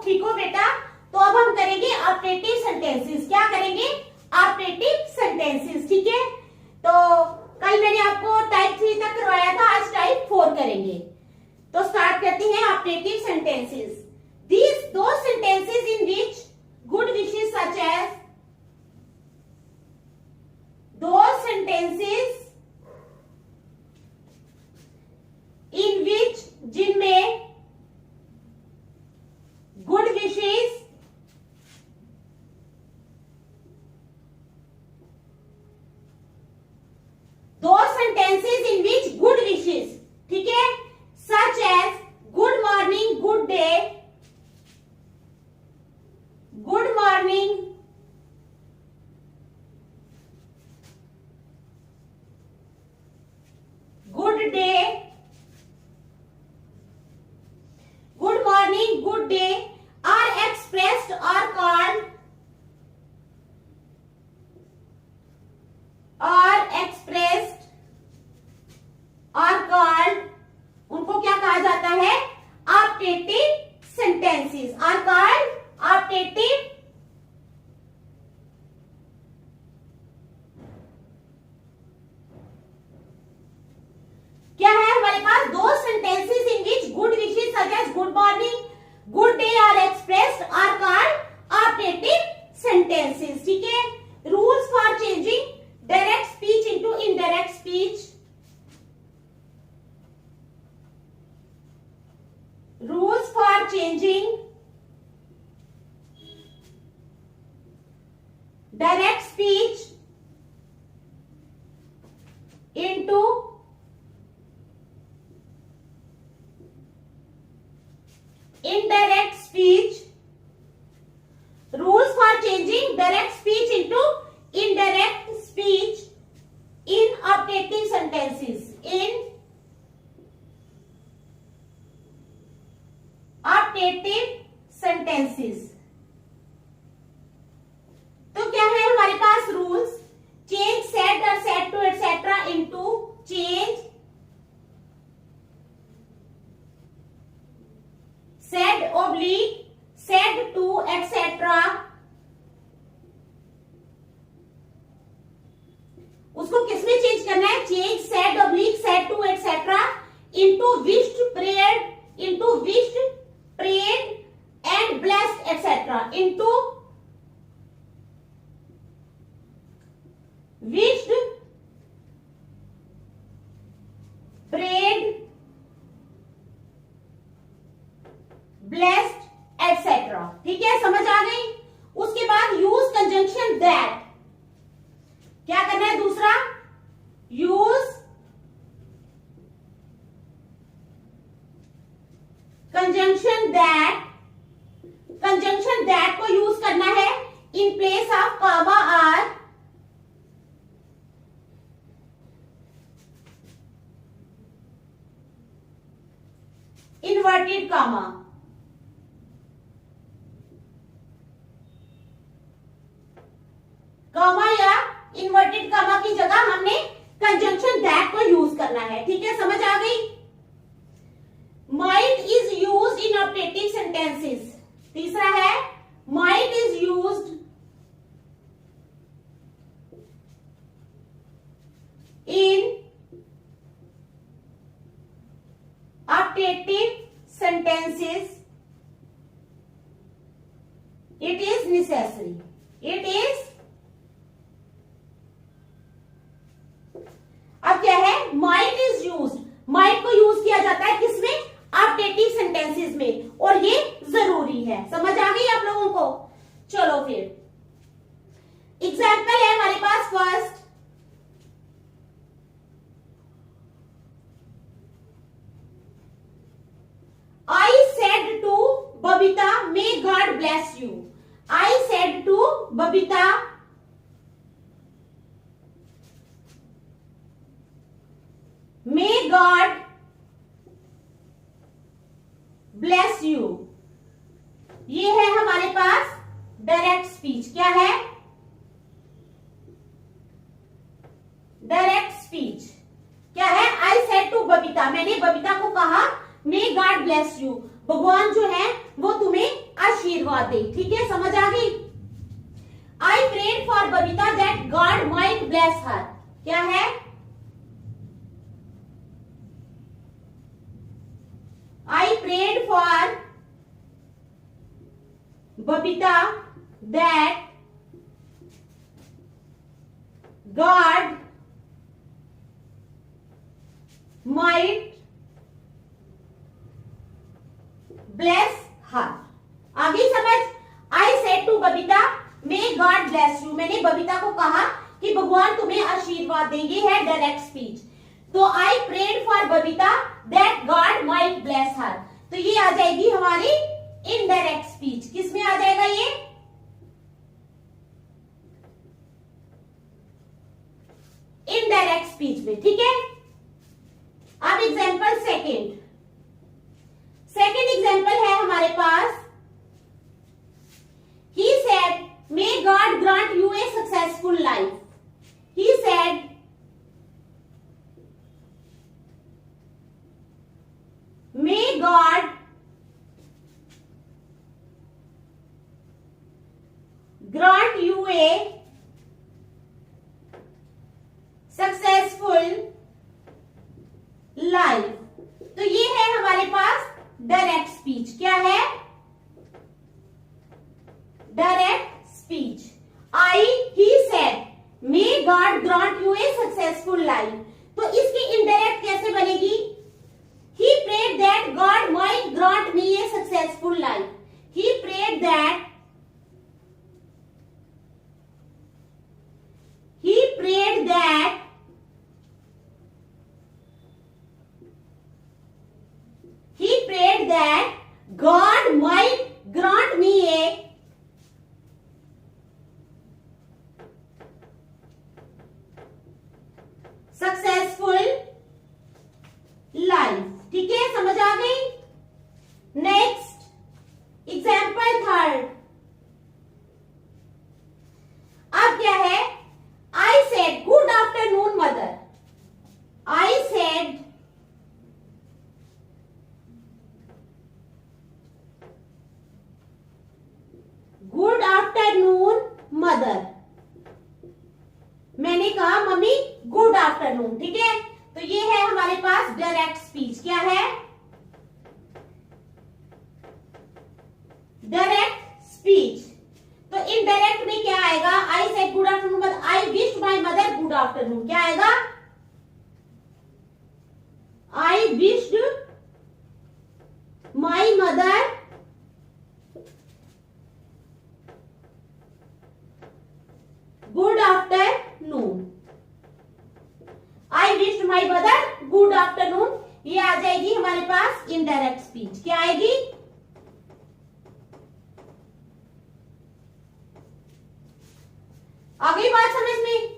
ठीक हो बेटा? तो अब हम करेंगे ऑपरेटिव सेंटेंसेस। क्या करेंगे? Operative sentences. ठीक है, तो कल मैंने आपको टाइप 3 तक करवाया था, आज टाइप 4 करेंगे। तो स्टार्ट करते हैं operative sentences. These those sentences in which good wishes such as those sentences in which जिनमें good wishes those sentences in which good wishes, ठीक है, such as good morning, good day, good morning, good day, good morning, good day are expressed or called उनको क्या कहा जाता है? Operative sentences are called operative क्या है हमारे पास? Those sentences in which good wishes such as good morning, good day are expressed are called operative sentences. ठीक है, rules for changing direct speech into indirect speech, rules for changing direct speech into indirect speech, rules for changing direct speech into indirect speech in operative sentences, in operative sentences. तो क्या है हमारे पास rules? Change said और said to etcetera into change said oblique said to etcetera, उसको किसमें change करना है? Change said oblique said to etcetera into wished, prayed, into wished, prayed and blessed etc. into wished, prayed, blessed etc. ठीक है, समझ आ गई? उसके बाद यूज कंजंक्शन दैट। क्या करना है? दूसरा use conjunction that. Conjunction that को यूज करना है in place of comma or, inverted comma. Comma या इन्वर्टेड कॉमा की जगह हमने कंजंक्शन दैट को यूज करना है। ठीक है, समझ आ गई? Might is used in operative sentences. तीसरा है might is used in operative sentences. It is necessary. It is अब क्या है? might is used. might को यूज किया जाता है किसमें? ऑपरेटिव सेंटेंसेस में, और ये जरूरी है। समझ आ गई आप लोगों को? चलो फिर एग्जाम्पल है हमारे पास। First, I said to Babita may God bless you. I said to Babita may God bless you. ये है हमारे पास डायरेक्ट स्पीच। क्या है? डायरेक्ट स्पीच क्या है? आई सेड टू बबीता, मैंने बबीता को कहा मे गॉड ब्लेस यू। भगवान जो है वो तुम्हें आशीर्वाद दे। ठीक है, समझ आ गई। I prayed for Babita that God might bless her. क्या है? I prayed for Babita that God might bless her. आगे समझ। I said to Babita may God bless you. मैंने बबीता को कहा कि भगवान तुम्हें आशीर्वाद देंगे, है डायरेक्ट स्पीच। तो I prayed for Babita that God might bless her. तो ये आ जाएगी हमारी इनडायरेक्ट स्पीच। किसमें आ जाएगा ये? इनडायरेक्ट स्पीच में। ठीक है, अब एग्जाम्पल सेकेंड एग्जाम्पल है हमारे पास। He said, "May God grant you a successful life." He said, "May God grant you a successful life." तो ये है हमारे पास डायरेक्ट स्पीच। क्या है? Direct speech. I he said may God grant you a successful life. तो इसकी indirect कैसे बनेगी? He prayed that God might grant me a successful life. He prayed that God might grant me a successful life. ठीक है, समझ आ गई। Next example third. अब क्या है? I said good afternoon mother. I said good afternoon mother. मैंने कहा मम्मी गुड आफ्टरनून। ठीक है, तो ये है हमारे पास डायरेक्ट स्पीच। क्या है? Direct speech. तो इनडायरेक्ट में क्या आएगा? आई said good afternoon mother, I wish my mother good afternoon. क्या आएगा? आई wished my mother good afternoon. I wish my mother good afternoon. ये आ जाएगी हमारे पास इनडायरेक्ट स्पीच। क्या आएगी? आ गई बात समझ में?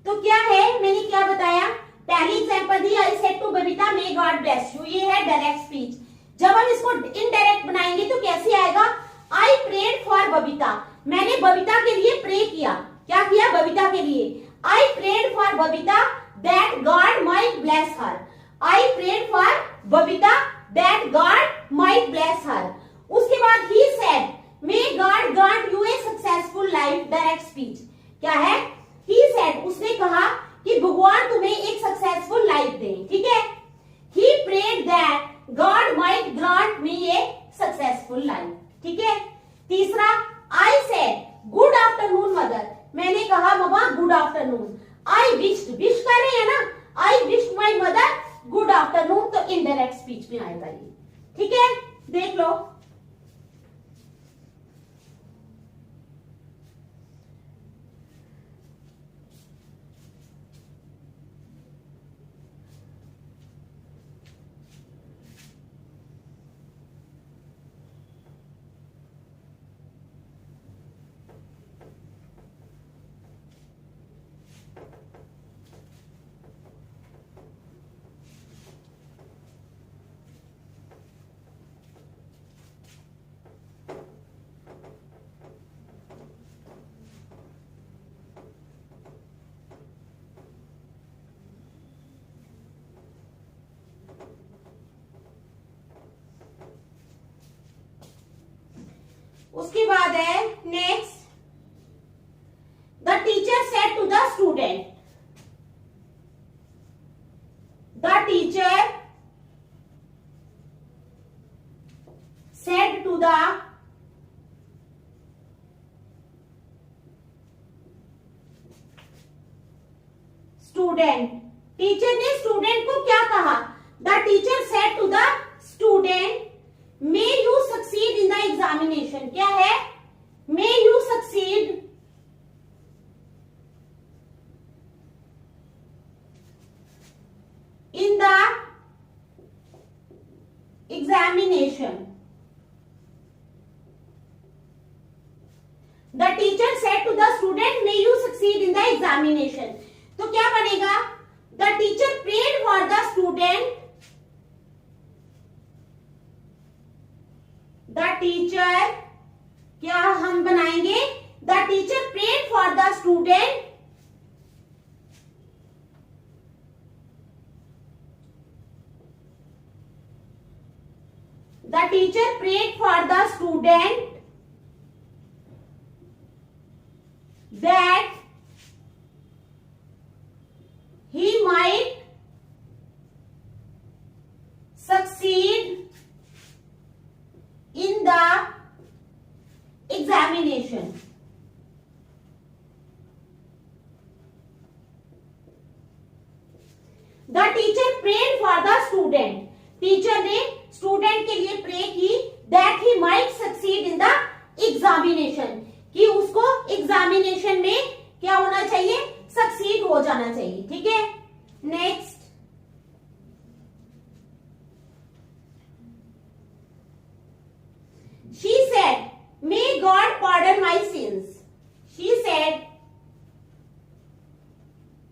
तो क्या है, मैंने क्या बताया? पहली एग्जांपल दी I said to Babita may God bless you. ये है डायरेक्ट स्पीच। जब हम इसको इनडायरेक्ट बनाएंगे तो कैसे आएगा? I prayed for Babita. मैंने बबीता के लिए प्रे किया। क्या किया? बबीता के लिए। I prayed for Babita that God might bless her. I prayed for Babita that God might bless her. उसके बाद he said may God grant you a successful life. Direct speech. क्या है? ही सेड, उसने कहा कि भगवान तुम्हें एक सक्सेसफुल लाइफ दे। ठीक है, he prayed that God might grant me a successful life. ठीक है, तीसरा I said good afternoon mother. मैंने कहा मम्मा good afternoon. I wished, wish कर रहे हैं ना, I wished my mother good afternoon. तो इनडायरेक्ट स्पीच में आएगा ये। ठीक है, देख लो। उसके बाद है next, the teacher said to the student, the teacher said to the student, teacher ने स्टूडेंट को क्या कहा? The teacher said to the student, may you succeed in the examination, क्या है? May you succeed in the examination, the teacher said to the student may you succeed in the examination. तो क्या बनेगा? The teacher prayed for the student, the teacher, क्या हम बनाएंगे? The teacher prayed for the student, the teacher prayed for the student that he might succeed in the examination. The teacher prayed for the student. Teacher ने student के लिए pray की that he might succeed in the examination, कि उसको examination में क्या होना चाहिए? सक्सीड हो जाना चाहिए। ठीक है, next, she said may God pardon my sins, she said,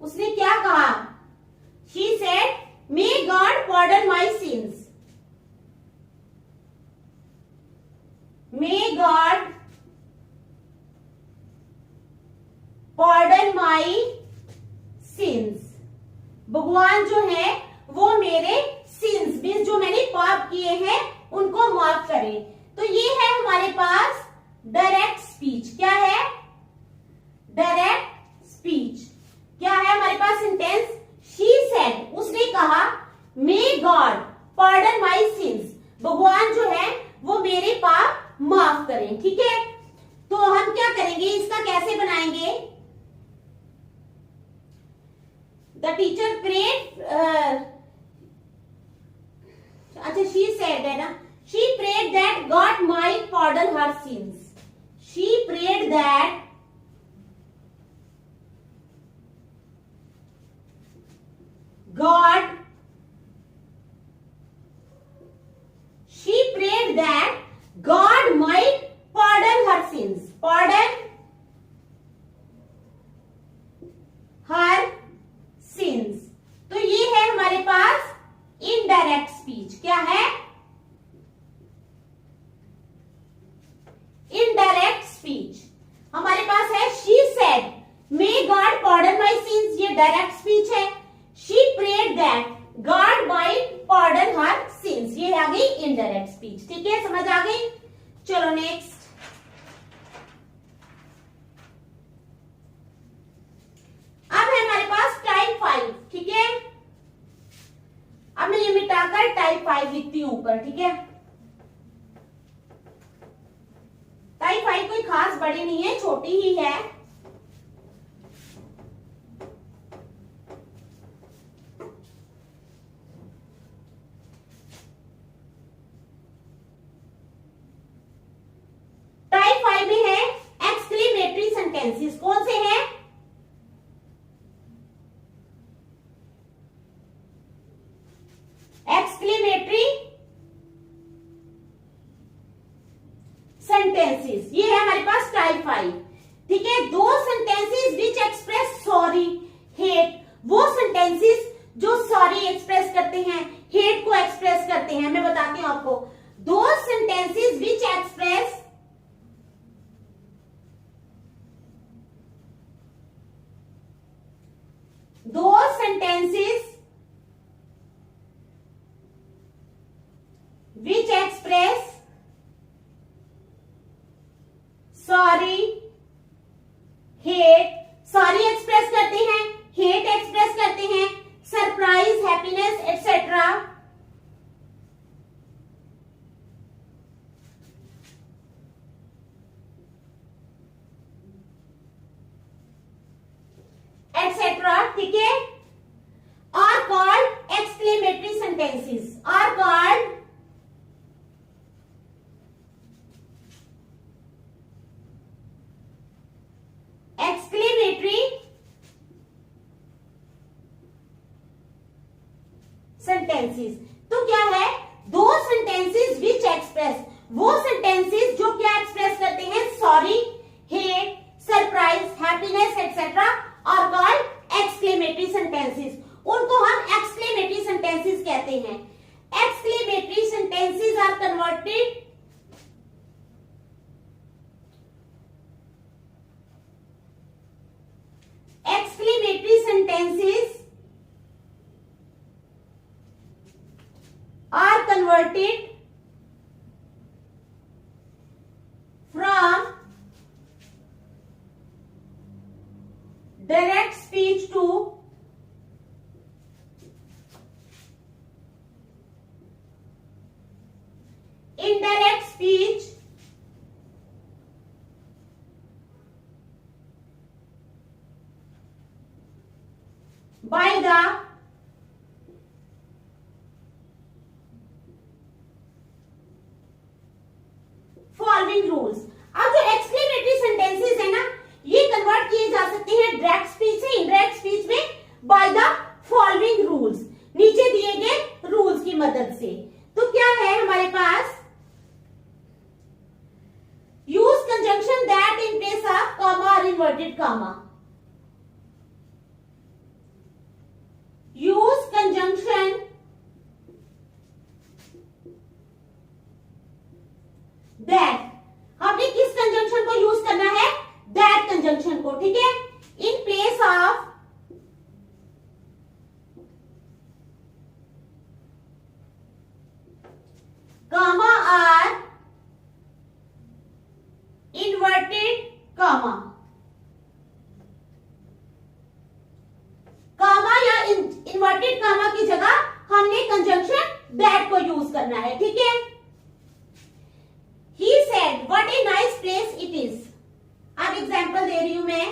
उसने क्या कहा? She said may God pardon my sins, may God pardon my sins, भगवान जो है वो मेरे सिंस मीन्स जो मैंने पाप किए हैं उनको माफ करें। तो ये है हमारे पास डायरेक्ट स्पीच। क्या है? Direct speech. क्या है हमारे पास सेंटेंस? शी सेड, उसने कहा, मे गॉड पार्डन माई सिंस, भगवान जो है वो मेरे पाप माफ करें। ठीक है, तो हम क्या करेंगे, इसका कैसे बनाएंगे? The teacher prayed, अच्छा she said है ना, she prayed that God might pardon her sins. She prayed that God, she prayed that God might pardon her sins. Pardon her sins. तो ये है हमारे पास इनडायरेक्ट स्पीच। क्या है? Indirect speech. हमारे पास है she said may God pardon my sins, ये डायरेक्ट स्पीच है। She prayed that God might pardon her sins, ये आ गई इनडायरेक्ट स्पीच। ठीक है, समझ आ गई? चलो नेक्स्ट, अब है हमारे पास टाइप 5। ठीक है, अब मैं ये मिटाकर टाइप 5 लिखती हूं ऊपर। ठीक है, टाइप 5 कोई खास बड़ी नहीं है, छोटी ही है। टाइप 5 में है एक्सक्लेमेटरी सेंटेंसेस। कौन से हैं? एक्सक्लेमेटरी सेंटेंसेस, ये है हमारे पास टाइप 5। ठीक है, दो sentences which express sorry, hate, वो सेंटेंसेस जो सॉरी एक्सप्रेस करते हैं, हेट को एक्सप्रेस करते हैं। मैं बताती हूं आपको, दो sentences which express which express ठीक है, are called exclamatory sentences, are called exclamatory sentences। तो क्या है, दो sentences which express, वो sentences जो क्या express करते हैं, sorry, hate, surprise, happiness etcetera, are called exclamatory sentences। उनको हम exclamatory sentences कहते हैं। exclamatory sentences are converted exclamatory sentences are converted from direct speech to indirect speech by the following rules। अब जो एक्सक्लेमेटरी सेंटेंसेस है ना, ये convert किए जा सकते हैं डायरेक्ट स्पीच से इनडायरेक्ट स्पीच में बाय द फॉलोइंग रूल्स, नीचे दिए गए रूल्स की मदद से। तो क्या है हमारे पास, use conjunction that in place of comma और inverted comma, use conjunction that, हमने किस कंजंक्शन को यूज करना है, दैट कंजंक्शन को, ठीक है, in place of comma or inverted comma, comma या inverted comma की जगह हमने कंजंक्शन that को यूज करना है, ठीक है। He said what a nice place it is। अब एग्जाम्पल दे रही हूं मैं।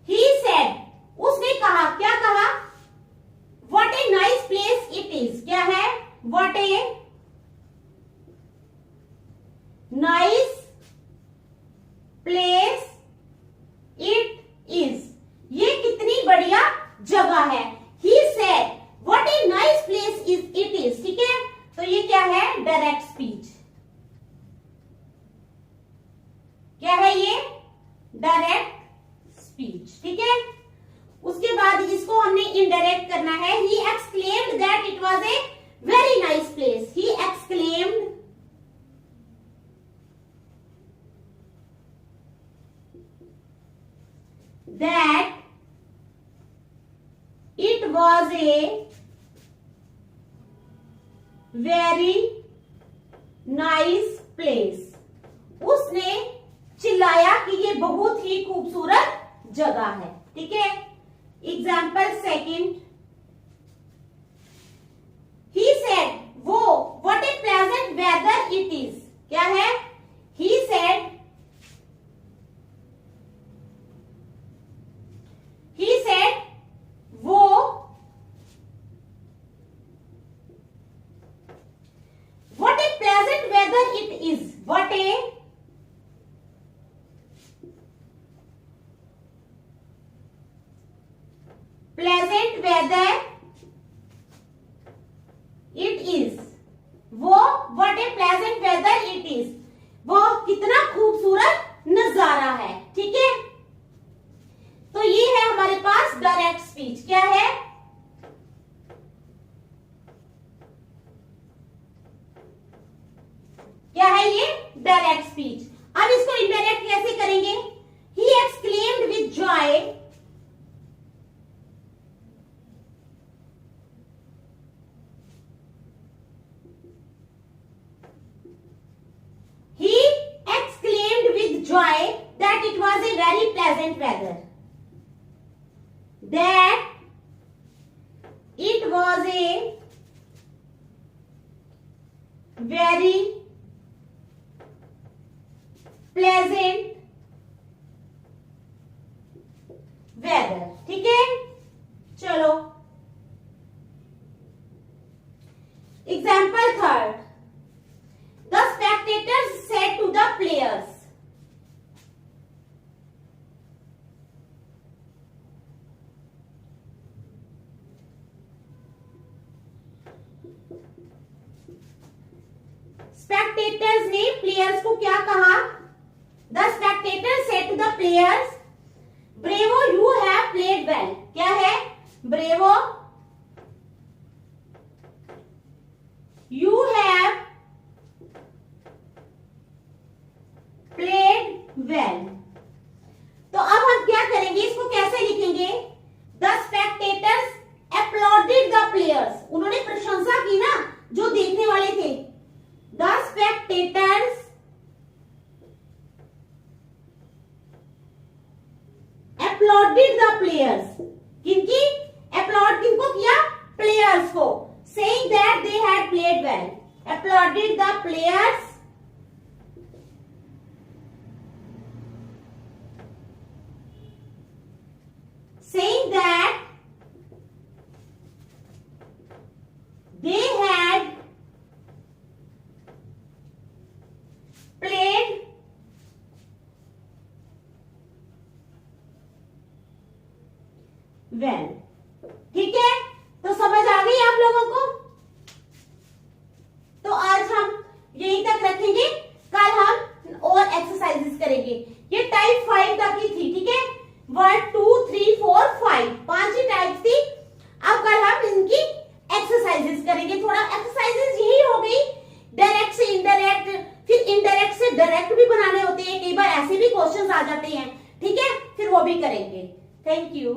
He said, उसने कहा, क्या कहा, what a nice place it is, क्या है, what a nice place it is, ये कितनी बढ़िया जगह है। He said what a nice place it is, ठीक है। तो ये क्या है, डायरेक्ट स्पीच, क्या है ये, डायरेक्ट स्पीच, ठीक है। उसके बाद इसको हमने इनडायरेक्ट करना है। He exclaimed that it was a very nice place, he exclaimed that it was a very nice place, उसने चिल्लाया कि ये बहुत ही खूबसूरत जगह है, ठीक है। एग्जाम्पल सेकंड, ही सेड, वो, what a pleasant weather it is, क्या है, ही सेड, वो, what a pleasant weather it is, what a pleasant weather it is, वो, what a pleasant weather it is, वो कितना खूबसूरत नजारा है, ठीक है। तो ये है हमारे पास डायरेक्ट स्पीच, क्या है, क्या है ये, डायरेक्ट स्पीच। अब इसको इनडायरेक्ट कैसे करेंगे, he exclaimed with Joy, he exclaimed with joy that it was a very pleasant weather, that it was a very pleasant weather. ठीक है, चलो example third, the spectators said to the players. Spectators ने players को क्या कहा? The spectators said to the players, bravo you have played well. क्या है? Bravo you have played well. तो अब हम क्या करेंगे, इसको कैसे लिखेंगे? The spectators applauded the players, उन्होंने प्रशंसा की ना जो देखने वाले थे। The spectators applauded the players, किनकी? अपलॉड किनको किया? प्लेयर्स को। saying that they had played well, applauded the players saying that they had played well। ठीक है, तो समझ आ गई आप लोगों को? तो आज हम यहीं तक रखेंगे, कल हम और एक्सरसाइजेस करेंगे। ये टाइप 5 तक की थी। ठीक है, 1 2 3 4 5 5 ही टाइप थी। अब कल हम इनकी एक्सरसाइजेस करेंगे। थोड़ा एक्सरसाइजेस यही हो गई, डायरेक्ट से इनडायरेक्ट, फिर इनडायरेक्ट से डायरेक्ट भी बनाने होते हैं, कई बार ऐसे भी क्वेश्चंस आ जाते हैं। ठीक है, फिर वो भी करेंगे। Thank you.